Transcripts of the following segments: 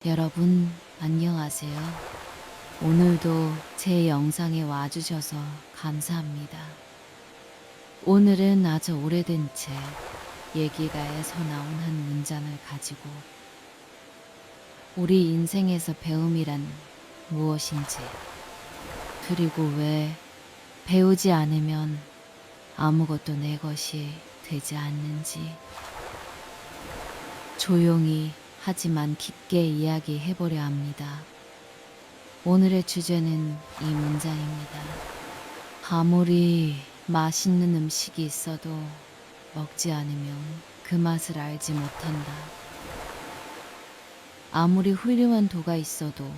여러분, 안녕하세요. 오늘도 제 영상에 와주셔서 감사합니다. 오늘은 아주 오래된 책, 얘기가에서 나온 한 문장을 가지고 우리 인생에서 배움이란 무엇인지, 그리고 왜 배우지 않으면 아무것도 내 것이 되지 않는지, 조용히 하지만 깊게 이야기해보려 합니다. 오늘의 주제는 이 문장입니다. 아무리 맛있는 음식이 있어도 먹지 않으면 그 맛을 알지 못한다. 아무리 훌륭한 도가 있어도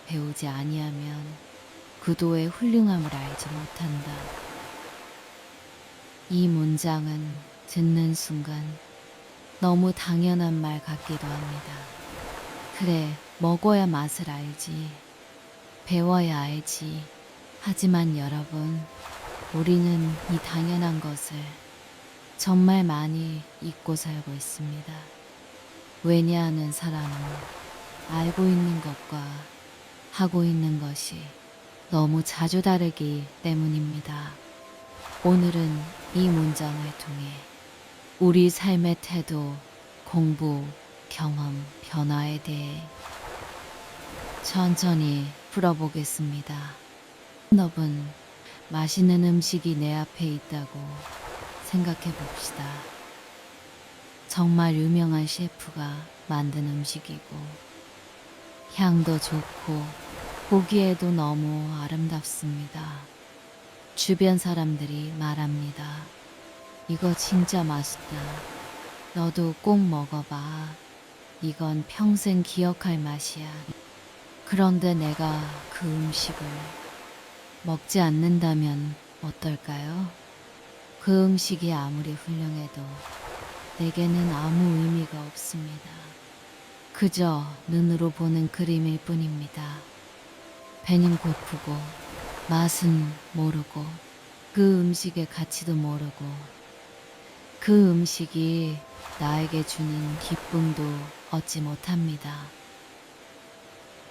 배우지 아니하면 그 도의 훌륭함을 알지 못한다. 이 문장은 듣는 순간 너무 당연한 말 같기도 합니다. 그래, 먹어야 맛을 알지. 배워야 알지. 하지만 여러분, 우리는 이 당연한 것을 정말 많이 잊고 살고 있습니다. 왜냐하는 사람은 알고 있는 것과 하고 있는 것이 너무 자주 다르기 때문입니다. 오늘은 이 문장을 통해 우리 삶의 태도, 공부, 경험, 변화에 대해 천천히 풀어보겠습니다. 여러분, 맛있는 음식이 내 앞에 있다고 생각해 봅시다. 정말 유명한 셰프가 만든 음식이고, 향도 좋고, 보기에도 너무 아름답습니다. 주변 사람들이 말합니다. 이거 진짜 맛있다. 너도 꼭 먹어봐. 이건 평생 기억할 맛이야. 그런데 내가 그 음식을 먹지 않는다면 어떨까요? 그 음식이 아무리 훌륭해도 내게는 아무 의미가 없습니다. 그저 눈으로 보는 그림일 뿐입니다. 배는 고프고 맛은 모르고 그 음식의 가치도 모르고 그 음식이 나에게 주는 기쁨도 얻지 못합니다.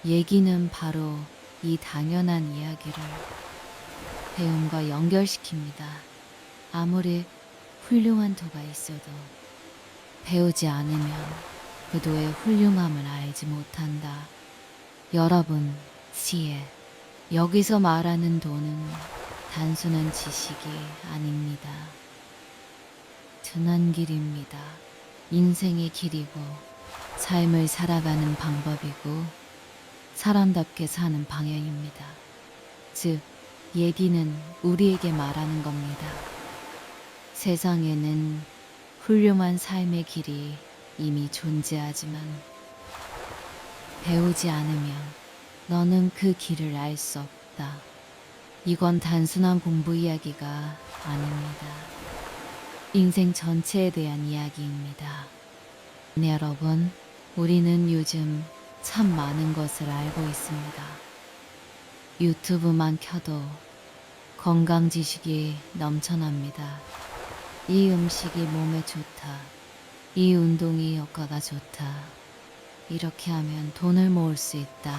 얘기는 바로 이 당연한 이야기를 배움과 연결시킵니다. 아무리 훌륭한 도가 있어도 배우지 않으면 그 도의 훌륭함을 알지 못한다. 여러분, 시에 여기서 말하는 도는 단순한 지식이 아닙니다. 드는 길입니다. 인생의 길이고 삶을 살아가는 방법이고 사람답게 사는 방향입니다. 즉, 얘기는 우리에게 말하는 겁니다. 세상에는 훌륭한 삶의 길이 이미 존재하지만 배우지 않으면 너는 그 길을 알 수 없다. 이건 단순한 공부 이야기가 아닙니다. 인생 전체에 대한 이야기입니다. 네, 여러분, 우리는 요즘 참 많은 것을 알고 있습니다. 유튜브만 켜도 건강 지식이 넘쳐납니다. 이 음식이 몸에 좋다. 이 운동이 효과가 좋다. 이렇게 하면 돈을 모을 수 있다.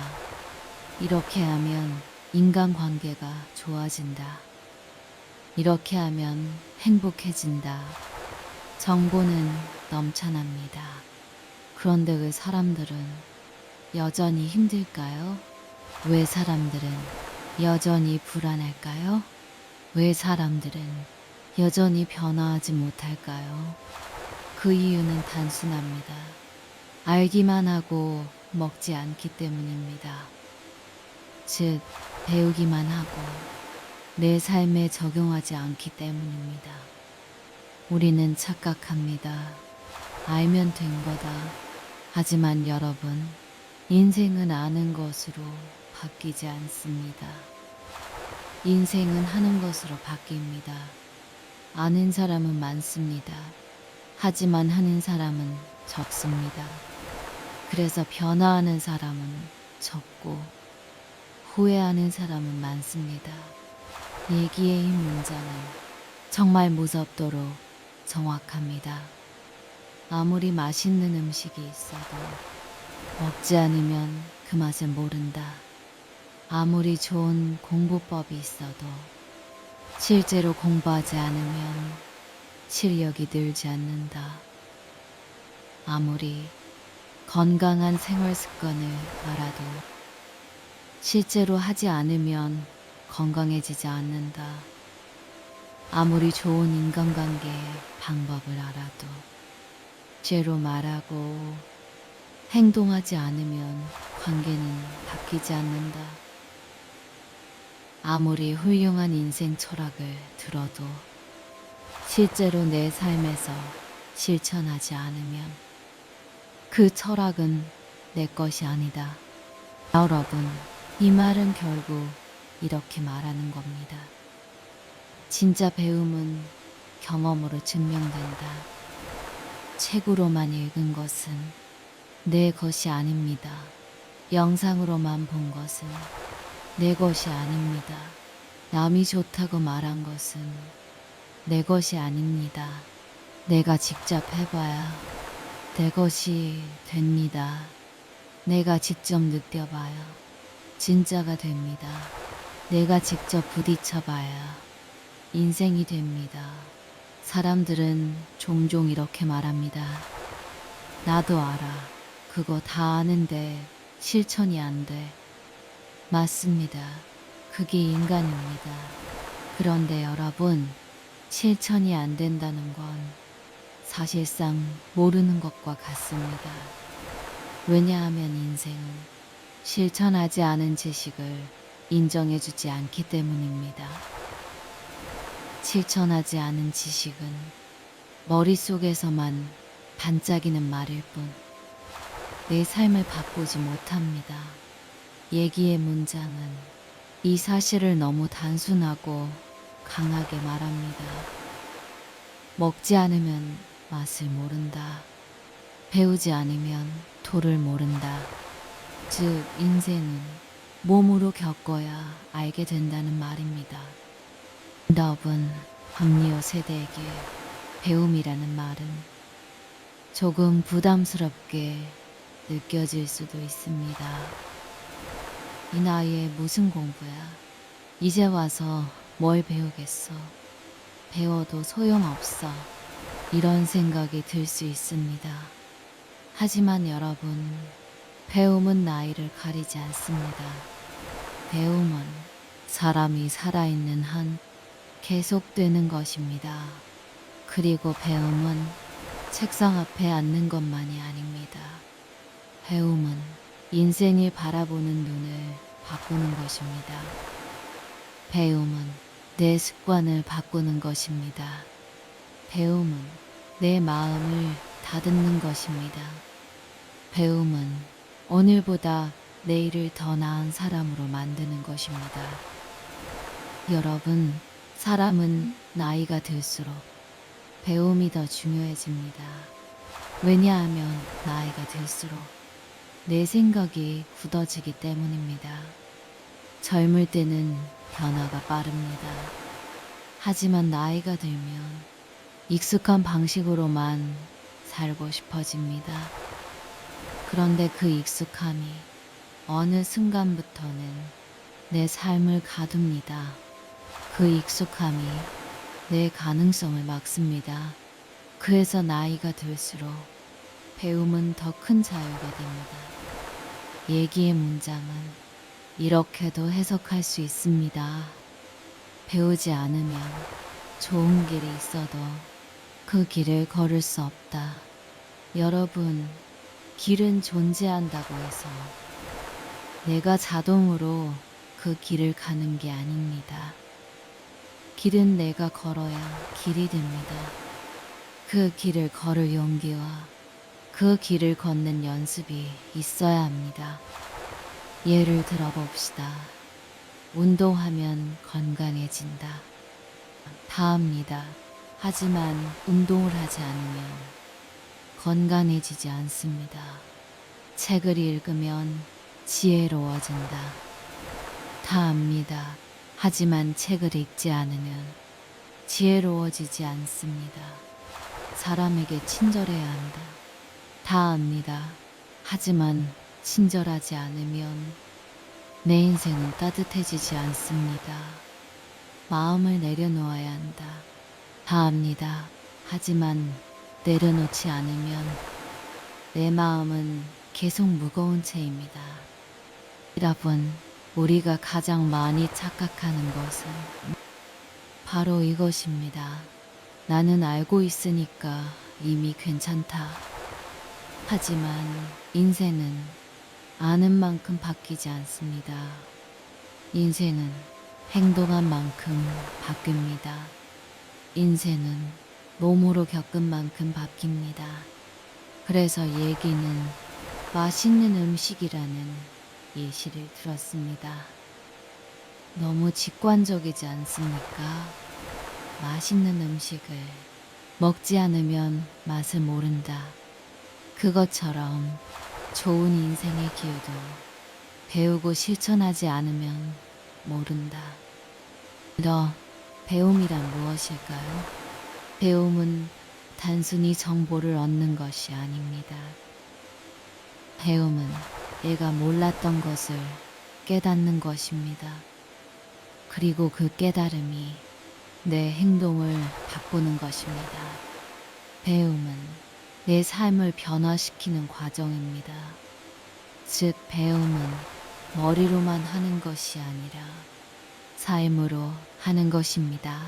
이렇게 하면 인간관계가 좋아진다. 이렇게 하면 행복해진다. 정보는 넘쳐납니다. 그런데 왜 사람들은 여전히 힘들까요? 왜 사람들은 여전히 불안할까요? 왜 사람들은 여전히 변화하지 못할까요? 그 이유는 단순합니다. 알기만 하고 먹지 않기 때문입니다. 즉, 배우기만 하고 내 삶에 적용하지 않기 때문입니다. 우리는 착각합니다. 알면 된 거다. 하지만 여러분, 인생은 아는 것으로 바뀌지 않습니다. 인생은 하는 것으로 바뀝니다. 아는 사람은 많습니다. 하지만 하는 사람은 적습니다. 그래서 변화하는 사람은 적고 후회하는 사람은 많습니다. 얘기의 이 문장은 정말 무섭도록 정확합니다. 아무리 맛있는 음식이 있어도 먹지 않으면 그 맛을 모른다. 아무리 좋은 공부법이 있어도 실제로 공부하지 않으면 실력이 늘지 않는다. 아무리 건강한 생활 습관을 알아도 실제로 하지 않으면 건강해지지 않는다. 아무리 좋은 인간관계의 방법을 알아도 실제로 말하고 행동하지 않으면 관계는 바뀌지 않는다. 아무리 훌륭한 인생 철학을 들어도 실제로 내 삶에서 실천하지 않으면 그 철학은 내 것이 아니다. 여러분, 이 말은 결국 이렇게 말하는 겁니다. 진짜 배움은 경험으로 증명된다. 책으로만 읽은 것은 내 것이 아닙니다. 영상으로만 본 것은 내 것이 아닙니다. 남이 좋다고 말한 것은 내 것이 아닙니다. 내가 직접 해봐야 내 것이 됩니다. 내가 직접 느껴봐야 진짜가 됩니다. 내가 직접 부딪혀봐야 인생이 됩니다. 사람들은 종종 이렇게 말합니다. 나도 알아. 그거 다 아는데 실천이 안 돼. 맞습니다. 그게 인간입니다. 그런데 여러분, 실천이 안 된다는 건 사실상 모르는 것과 같습니다. 왜냐하면 인생은 실천하지 않은 지식을 인정해주지 않기 때문입니다. 실천하지 않은 지식은 머릿속에서만 반짝이는 말일 뿐 내 삶을 바꾸지 못합니다. 얘기의 문장은 이 사실을 너무 단순하고 강하게 말합니다. 먹지 않으면 맛을 모른다. 배우지 않으면 도를 모른다. 즉, 인생은 몸으로 겪어야 알게 된다는 말입니다. 정답은 합리어 세대에게 배움이라는 말은 조금 부담스럽게 느껴질 수도 있습니다. 이 나이에 무슨 공부야? 이제 와서 뭘 배우겠어? 배워도 소용없어. 이런 생각이 들 수 있습니다. 하지만 여러분, 배움은 나이를 가리지 않습니다. 배움은 사람이 살아있는 한 계속되는 것입니다. 그리고 배움은 책상 앞에 앉는 것만이 아닙니다. 배움은 인생을 바라보는 눈을 바꾸는 것입니다. 배움은 내 습관을 바꾸는 것입니다. 배움은 내 마음을 다듬는 것입니다. 배움은 오늘보다 내일을 더 나은 사람으로 만드는 것입니다. 여러분, 사람은 나이가 들수록 배움이 더 중요해집니다. 왜냐하면 나이가 들수록 내 생각이 굳어지기 때문입니다. 젊을 때는 변화가 빠릅니다. 하지만 나이가 들면 익숙한 방식으로만 살고 싶어집니다. 그런데 그 익숙함이 어느 순간부터는 내 삶을 가둡니다. 그 익숙함이 내 가능성을 막습니다. 그래서 나이가 들수록 배움은 더 큰 자유가 됩니다. 얘기의 문장은 이렇게도 해석할 수 있습니다. 배우지 않으면 좋은 길이 있어도 그 길을 걸을 수 없다. 여러분, 길은 존재한다고 해서 내가 자동으로 그 길을 가는 게 아닙니다. 길은 내가 걸어야 길이 됩니다. 그 길을 걸을 용기와 그 길을 걷는 연습이 있어야 합니다. 예를 들어봅시다. 운동하면 건강해진다. 다 압니다. 하지만 운동을 하지 않으면 건강해지지 않습니다. 책을 읽으면 지혜로워진다. 다 압니다. 하지만 책을 읽지 않으면 지혜로워지지 않습니다. 사람에게 친절해야 한다. 다 압니다. 하지만 친절하지 않으면 내 인생은 따뜻해지지 않습니다. 마음을 내려놓아야 한다. 다 압니다. 하지만 내려놓지 않으면 내 마음은 계속 무거운 채입니다. 여러분, 우리가 가장 많이 착각하는 것은 바로 이것입니다. 나는 알고 있으니까 이미 괜찮다. 하지만 인생은 아는 만큼 바뀌지 않습니다. 인생은 행동한 만큼 바뀝니다. 인생은 몸으로 겪은 만큼 바뀝니다. 그래서 얘기는 맛있는 음식이라는 예시를 들었습니다. 너무 직관적이지 않습니까? 맛있는 음식을 먹지 않으면 맛을 모른다. 그것처럼 좋은 인생의 길도 배우고 실천하지 않으면 모른다. 너 배움이란 무엇일까요? 배움은 단순히 정보를 얻는 것이 아닙니다. 배움은 내가 몰랐던 것을 깨닫는 것입니다. 그리고 그 깨달음이 내 행동을 바꾸는 것입니다. 배움은 내 삶을 변화시키는 과정입니다. 즉, 배움은 머리로만 하는 것이 아니라 삶으로 하는 것입니다.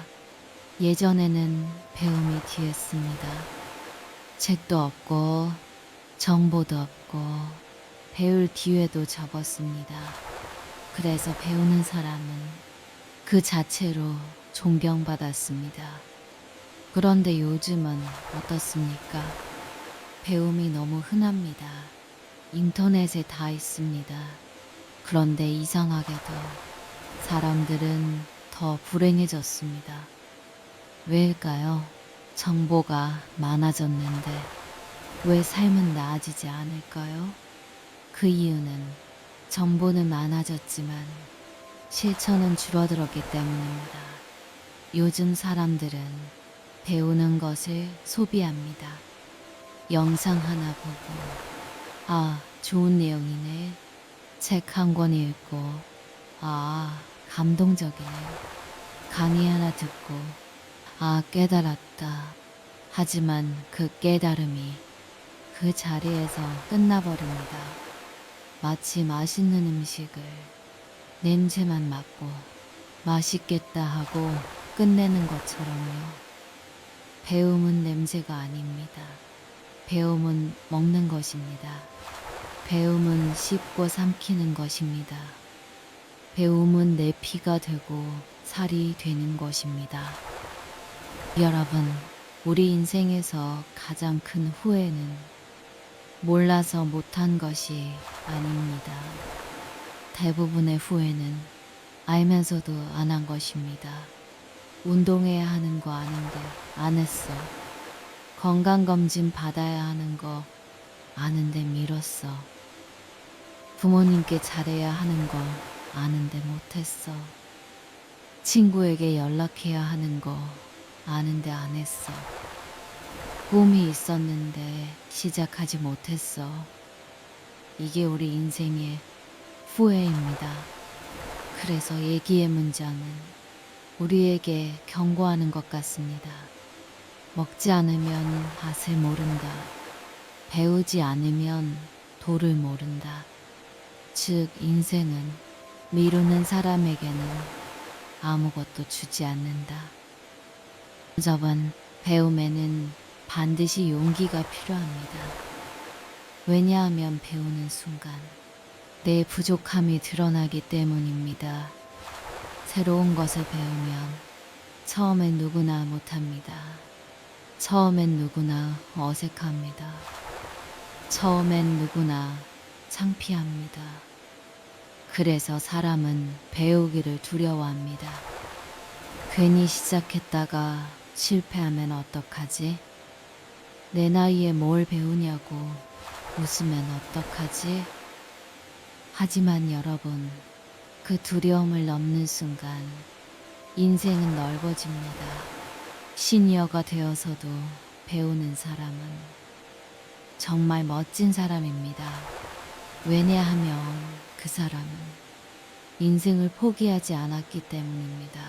예전에는 배움이 뒤였습니다. 책도 없고 정보도 없고 배울 기회도 적었습니다. 그래서 배우는 사람은 그 자체로 존경받았습니다. 그런데 요즘은 어떻습니까? 배움이 너무 흔합니다. 인터넷에 다 있습니다. 그런데 이상하게도 사람들은 더 불행해졌습니다. 왜일까요? 정보가 많아졌는데 왜 삶은 나아지지 않을까요? 그 이유는 정보는 많아졌지만 실천은 줄어들었기 때문입니다. 요즘 사람들은 배우는 것을 소비합니다. 영상 하나 보고, 아, 좋은 내용이네. 책 한 권 읽고, 아, 감동적이네. 강의 하나 듣고, 아, 깨달았다. 하지만 그 깨달음이 그 자리에서 끝나버립니다. 마치 맛있는 음식을 냄새만 맡고 맛있겠다 하고 끝내는 것처럼요. 배움은 냄새가 아닙니다. 배움은 먹는 것입니다. 배움은 씹고 삼키는 것입니다. 배움은 내 피가 되고 살이 되는 것입니다. 여러분, 우리 인생에서 가장 큰 후회는 몰라서 못한 것이 아닙니다. 대부분의 후회는 알면서도 안 한 것입니다. 운동해야 하는 거 아는데 안 했어. 건강검진 받아야 하는 거 아는데 미뤘어. 부모님께 잘해야 하는 거 아는데 못했어. 친구에게 연락해야 하는 거 아는데 안 했어. 꿈이 있었는데 시작하지 못했어. 이게 우리 인생의 후회입니다. 그래서 얘기의 문장은 우리에게 경고하는 것 같습니다. 먹지 않으면 맛을 모른다. 배우지 않으면 도를 모른다. 즉, 인생은 미루는 사람에게는 아무것도 주지 않는다. 저번 배움에는 반드시 용기가 필요합니다. 왜냐하면 배우는 순간 내 부족함이 드러나기 때문입니다. 새로운 것을 배우면 처음엔 누구나 못합니다. 처음엔 누구나 어색합니다. 처음엔 누구나 창피합니다. 그래서 사람은 배우기를 두려워합니다. 괜히 시작했다가 실패하면 어떡하지? 내 나이에 뭘 배우냐고 웃으면 어떡하지? 하지만 여러분, 그 두려움을 넘는 순간 인생은 넓어집니다. 시니어가 되어서도 배우는 사람은 정말 멋진 사람입니다. 왜냐하면 그 사람은 인생을 포기하지 않았기 때문입니다.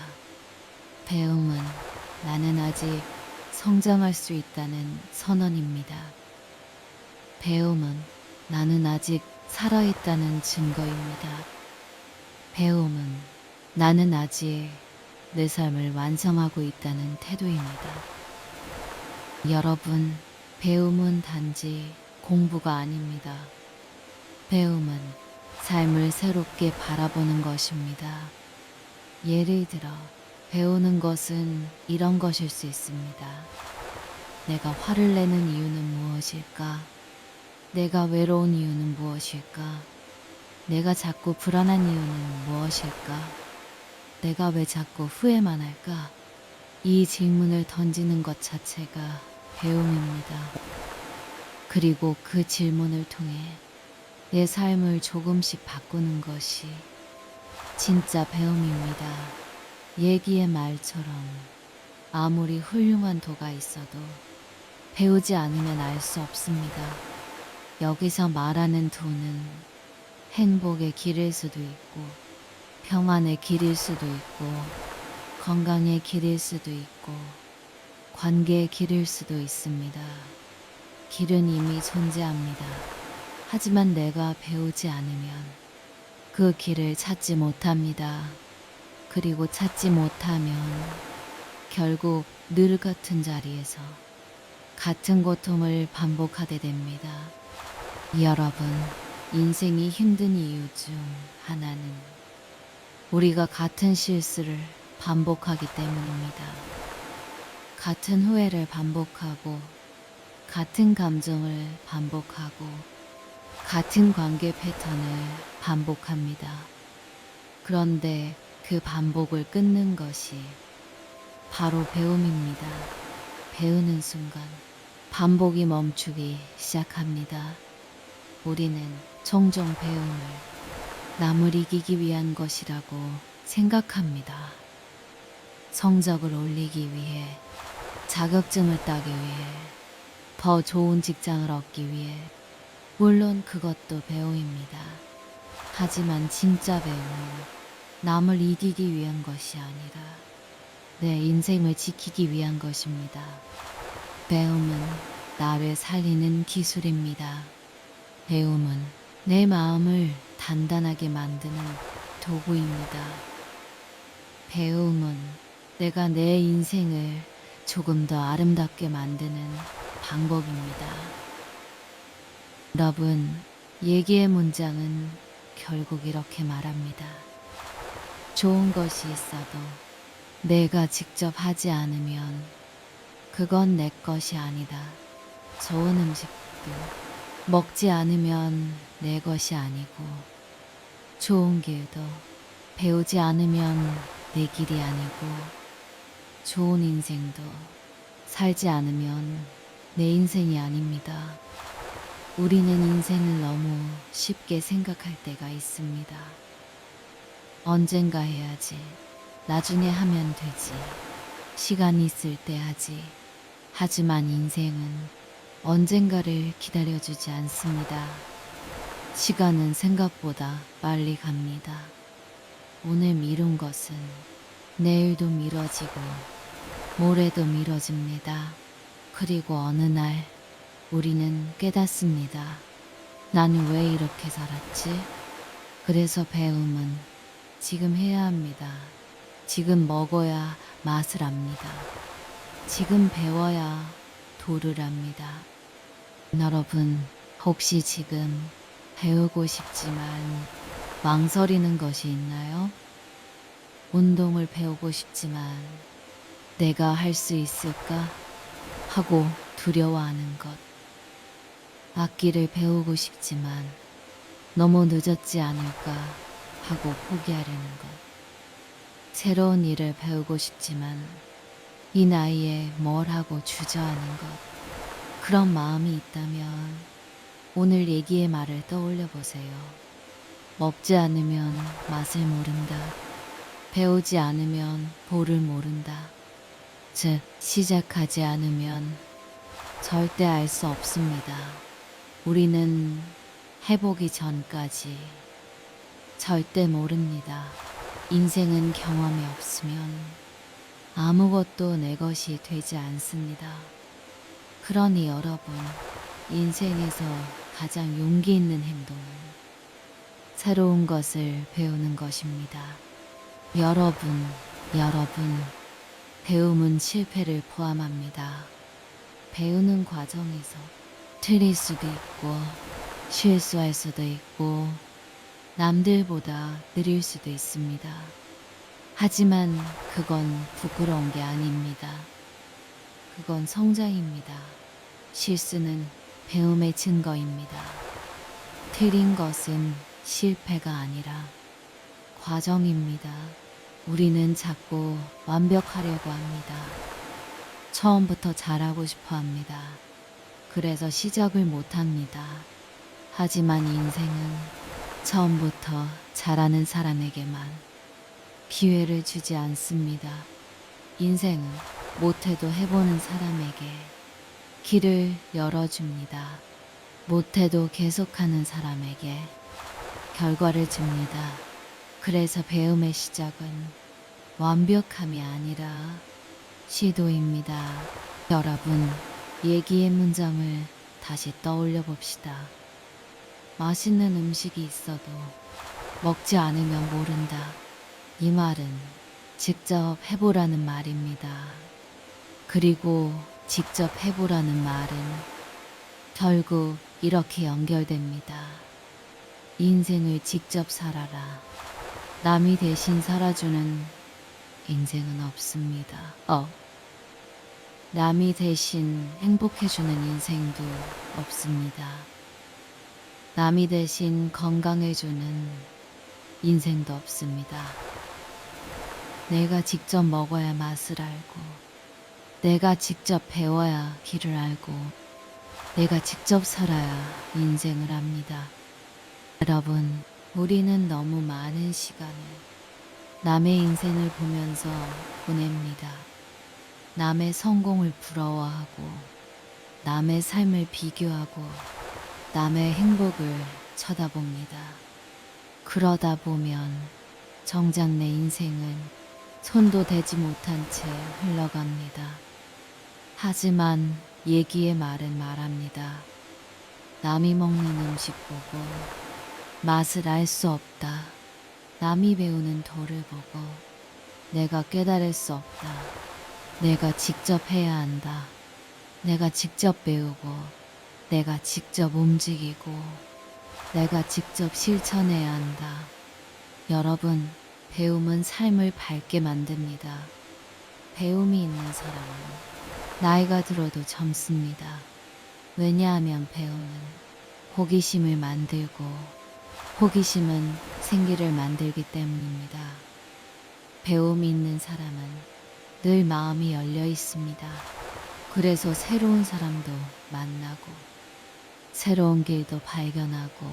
배움은 나는 아직 성장할 수 있다는 선언입니다. 배움은 나는 아직 살아있다는 증거입니다. 배움은 나는 아직 내 삶을 완성하고 있다는 태도입니다. 여러분, 배움은 단지 공부가 아닙니다. 배움은 삶을 새롭게 바라보는 것입니다. 예를 들어, 배우는 것은 이런 것일 수 있습니다. 내가 화를 내는 이유는 무엇일까? 내가 외로운 이유는 무엇일까? 내가 자꾸 불안한 이유는 무엇일까? 내가 왜 자꾸 후회만 할까? 이 질문을 던지는 것 자체가 배움입니다. 그리고 그 질문을 통해 내 삶을 조금씩 바꾸는 것이 진짜 배움입니다. 얘기의 말처럼 아무리 훌륭한 도가 있어도 배우지 않으면 알 수 없습니다. 여기서 말하는 도는 행복의 길일 수도 있고, 평안의 길일 수도 있고, 건강의 길일 수도 있고, 관계의 길일 수도 있습니다. 길은 이미 존재합니다. 하지만 내가 배우지 않으면 그 길을 찾지 못합니다. 그리고 찾지 못하면 결국 늘 같은 자리에서 같은 고통을 반복하게 됩니다. 여러분, 인생이 힘든 이유 중 하나는 우리가 같은 실수를 반복하기 때문입니다. 같은 후회를 반복하고, 같은 감정을 반복하고, 같은 관계 패턴을 반복합니다. 그런데 그 반복을 끊는 것이 바로 배움입니다. 배우는 순간 반복이 멈추기 시작합니다. 우리는 종종 배움을 남을 이기기 위한 것이라고 생각합니다. 성적을 올리기 위해, 자격증을 따기 위해, 더 좋은 직장을 얻기 위해, 물론 그것도 배움입니다. 하지만 진짜 배움은 남을 이기기 위한 것이 아니라 내 인생을 지키기 위한 것입니다. 배움은 나를 살리는 기술입니다. 배움은 내 마음을 단단하게 만드는 도구입니다. 배움은 내가 내 인생을 조금 더 아름답게 만드는 방법입니다. 여러분, 얘기의 문장은 결국 이렇게 말합니다. 좋은 것이 있어도 내가 직접 하지 않으면 그건 내 것이 아니다. 좋은 음식도 먹지 않으면 내 것이 아니고, 좋은 길도 배우지 않으면 내 길이 아니고, 좋은 인생도 살지 않으면 내 인생이 아닙니다. 우리는 인생을 너무 쉽게 생각할 때가 있습니다. 언젠가 해야지, 나중에 하면 되지, 시간이 있을 때 하지. 하지만 인생은 언젠가를 기다려주지 않습니다. 시간은 생각보다 빨리 갑니다. 오늘 미룬 것은 내일도 미뤄지고 모레도 미뤄집니다. 그리고 어느 날 우리는 깨닫습니다. 나는 왜 이렇게 살았지? 그래서 배움은 지금 해야 합니다. 지금 먹어야 맛을 압니다. 지금 배워야 도를 압니다. 여러분, 혹시 지금 배우고 싶지만 망설이는 것이 있나요? 운동을 배우고 싶지만 내가 할 수 있을까 하고 두려워하는 것. 악기를 배우고 싶지만 너무 늦었지 않을까 하고 포기하려는 것. 새로운 일을 배우고 싶지만 이 나이에 뭘 하고 주저하는 것. 그런 마음이 있다면 오늘 얘기의 말을 떠올려 보세요. 먹지 않으면 맛을 모른다. 배우지 않으면 보를 모른다. 즉, 시작하지 않으면 절대 알 수 없습니다. 우리는 해보기 전까지 절대 모릅니다. 인생은 경험이 없으면 아무것도 내 것이 되지 않습니다. 그러니 여러분, 인생에서 가장 용기 있는 행동은 새로운 것을 배우는 것입니다. 여러분, 배움은 실패를 포함합니다. 배우는 과정에서 틀릴 수도 있고, 실수할 수도 있고, 남들보다 느릴 수도 있습니다. 하지만 그건 부끄러운 게 아닙니다. 그건 성장입니다. 실수는 배움의 증거입니다. 틀린 것은 실패가 아니라 과정입니다. 우리는 자꾸 완벽하려고 합니다. 처음부터 잘하고 싶어 합니다. 그래서 시작을 못 합니다. 하지만 인생은 처음부터 잘하는 사람에게만 기회를 주지 않습니다. 인생은 못해도 해보는 사람에게 길을 열어줍니다. 못해도 계속하는 사람에게 결과를 줍니다. 그래서 배움의 시작은 완벽함이 아니라 시도입니다. 여러분, 얘기의 문장을 다시 떠올려 봅시다. 맛있는 음식이 있어도 먹지 않으면 모른다. 이 말은 직접 해보라는 말입니다. 그리고 직접 해보라는 말은 결국 이렇게 연결됩니다. 인생을 직접 살아라. 남이 대신 살아주는 인생은 없습니다. 남이 대신 행복해주는 인생도 없습니다. 남이 대신 건강해주는 인생도 없습니다. 내가 직접 먹어야 맛을 알고, 내가 직접 배워야 길을 알고, 내가 직접 살아야 인생을 압니다. 여러분, 우리는 너무 많은 시간을 남의 인생을 보면서 보냅니다. 남의 성공을 부러워하고, 남의 삶을 비교하고, 남의 행복을 쳐다봅니다. 그러다 보면 정작 내 인생은 손도 대지 못한 채 흘러갑니다. 하지만 얘기의 말은 말합니다. 남이 먹는 음식 보고 맛을 알 수 없다. 남이 배우는 도를 보고 내가 깨달을 수 없다. 내가 직접 해야 한다. 내가 직접 배우고, 내가 직접 움직이고, 내가 직접 실천해야 한다. 여러분, 배움은 삶을 밝게 만듭니다. 배움이 있는 사람은 나이가 들어도 젊습니다. 왜냐하면 배움은 호기심을 만들고, 호기심은 생기를 만들기 때문입니다. 배움이 있는 사람은 늘 마음이 열려 있습니다. 그래서 새로운 사람도 만나고, 새로운 길도 발견하고,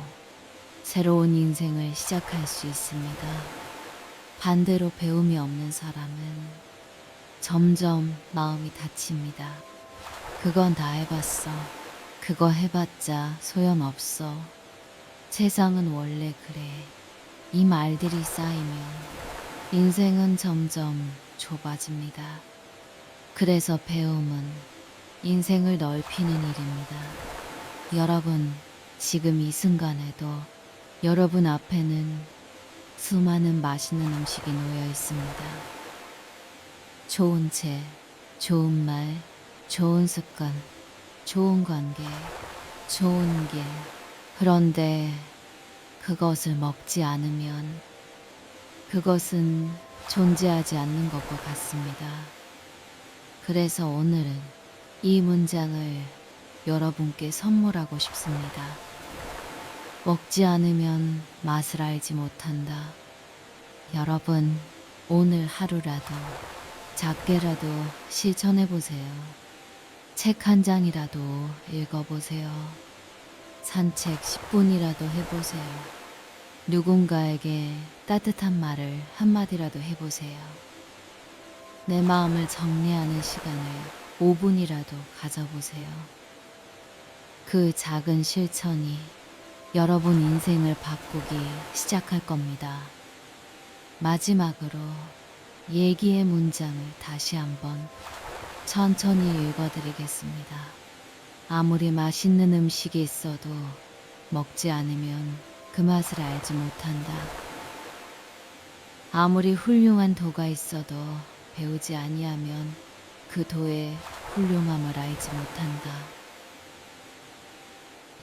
새로운 인생을 시작할 수 있습니다. 반대로 배움이 없는 사람은 점점 마음이 닫힙니다. 그건 다 해봤어. 그거 해봤자 소용없어. 세상은 원래 그래. 이 말들이 쌓이면 인생은 점점 좁아집니다. 그래서 배움은 인생을 넓히는 일입니다. 여러분, 지금 이 순간에도 여러분 앞에는 수많은 맛있는 음식이 놓여 있습니다. 좋은 책, 좋은 말, 좋은 습관, 좋은 관계, 좋은 길. 그런데 그것을 먹지 않으면 그것은 존재하지 않는 것과 같습니다. 그래서 오늘은 이 문장을 여러분께 선물하고 싶습니다. 먹지 않으면 맛을 알지 못한다. 여러분, 오늘 하루라도 작게라도 실천해 보세요. 책 한 장이라도 읽어보세요. 산책 10분이라도 해보세요. 누군가에게 따뜻한 말을 한마디라도 해보세요. 내 마음을 정리하는 시간을 5분이라도 가져보세요. 그 작은 실천이 여러분 인생을 바꾸기 시작할 겁니다. 마지막으로 얘기의 문장을 다시 한번 천천히 읽어드리겠습니다. 아무리 맛있는 음식이 있어도 먹지 않으면 그 맛을 알지 못한다. 아무리 훌륭한 도가 있어도 배우지 아니하면 그 도의 훌륭함을 알지 못한다.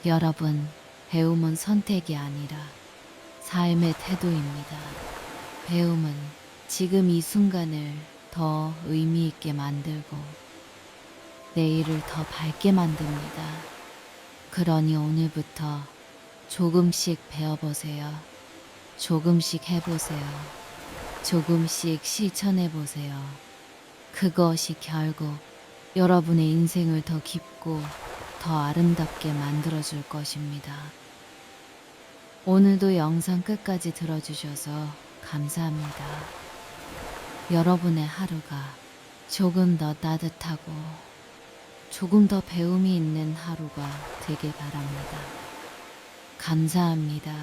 여러분, 배움은 선택이 아니라 삶의 태도입니다. 배움은 지금 이 순간을 더 의미 있게 만들고 내일을 더 밝게 만듭니다. 그러니 오늘부터 조금씩 배워보세요. 조금씩 해보세요. 조금씩 실천해보세요. 그것이 결국 여러분의 인생을 더 깊고 더 아름답게 만들어줄 것입니다. 오늘도 영상 끝까지 들어주셔서 감사합니다. 여러분의 하루가 조금 더 따뜻하고 조금 더 배움이 있는 하루가 되길 바랍니다. 감사합니다.